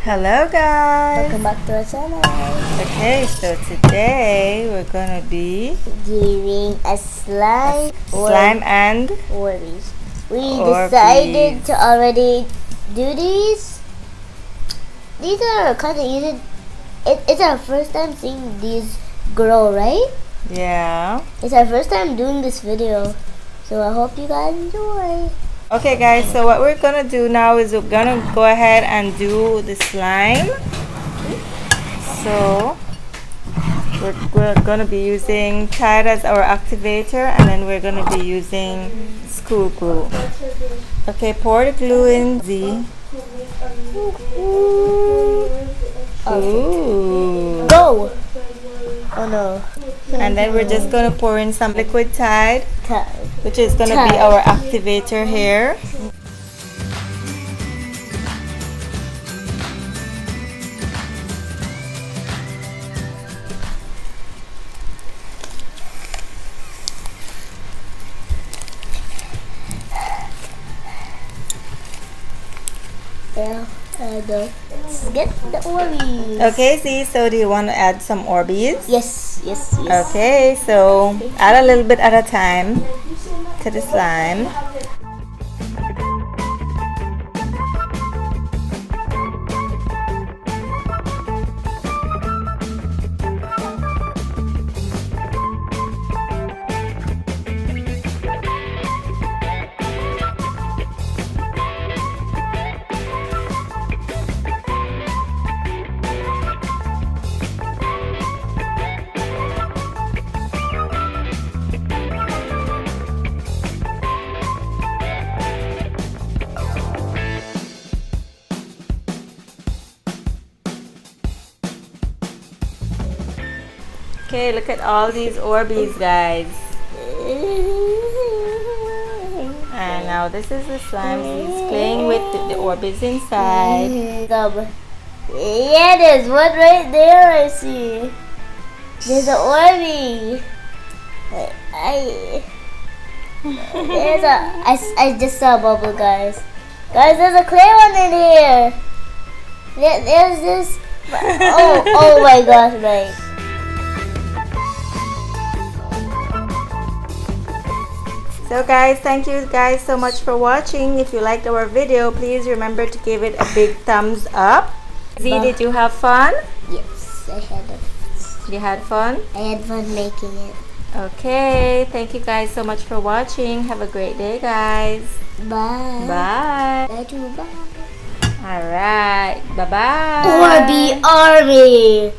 Hello guys! Welcome back to our channel. Okay, so today we're gonna be Giving a slime and Orbeez. We Orbeez. decided to already do these. These are kind of easy. It's our first time seeing these grow, right? yeah. It's our first time doing this video. So I hope you guys enjoy. Okay guys, so what we're gonna do now is we're gonna go ahead and do the slime. So we're gonna be using Tide as our activator, and then we're gonna be using school glue. Okay, pour the glue in. Z. Ooh. Go! Oh no. And then we're just gonna pour in some liquid Tide, which is gonna be Tide. our activator here. Yeah, let's get the Orbeez. Okay, see, so do you want to add some Orbeez? Yes. Okay, so add a little bit at a time to the slime. Okay, look at all these Orbeez, guys. And now this is the slime. He's playing with the Orbeez inside. Yeah, there's one right there. I see. There's an Orbeez. I just saw a bubble, guys. Guys, there's a clay one in here. There's this. Oh my gosh, right. So guys, thank you guys so much for watching. If you liked our video, please remember to give it a big thumbs up. Z, did you have fun? Yes, I had it. You had fun? I had fun making it. Okay, thank you guys so much for watching. Have a great day, guys. Bye. Bye. Bye to bye. All right. Bye-bye. Orbeez Army.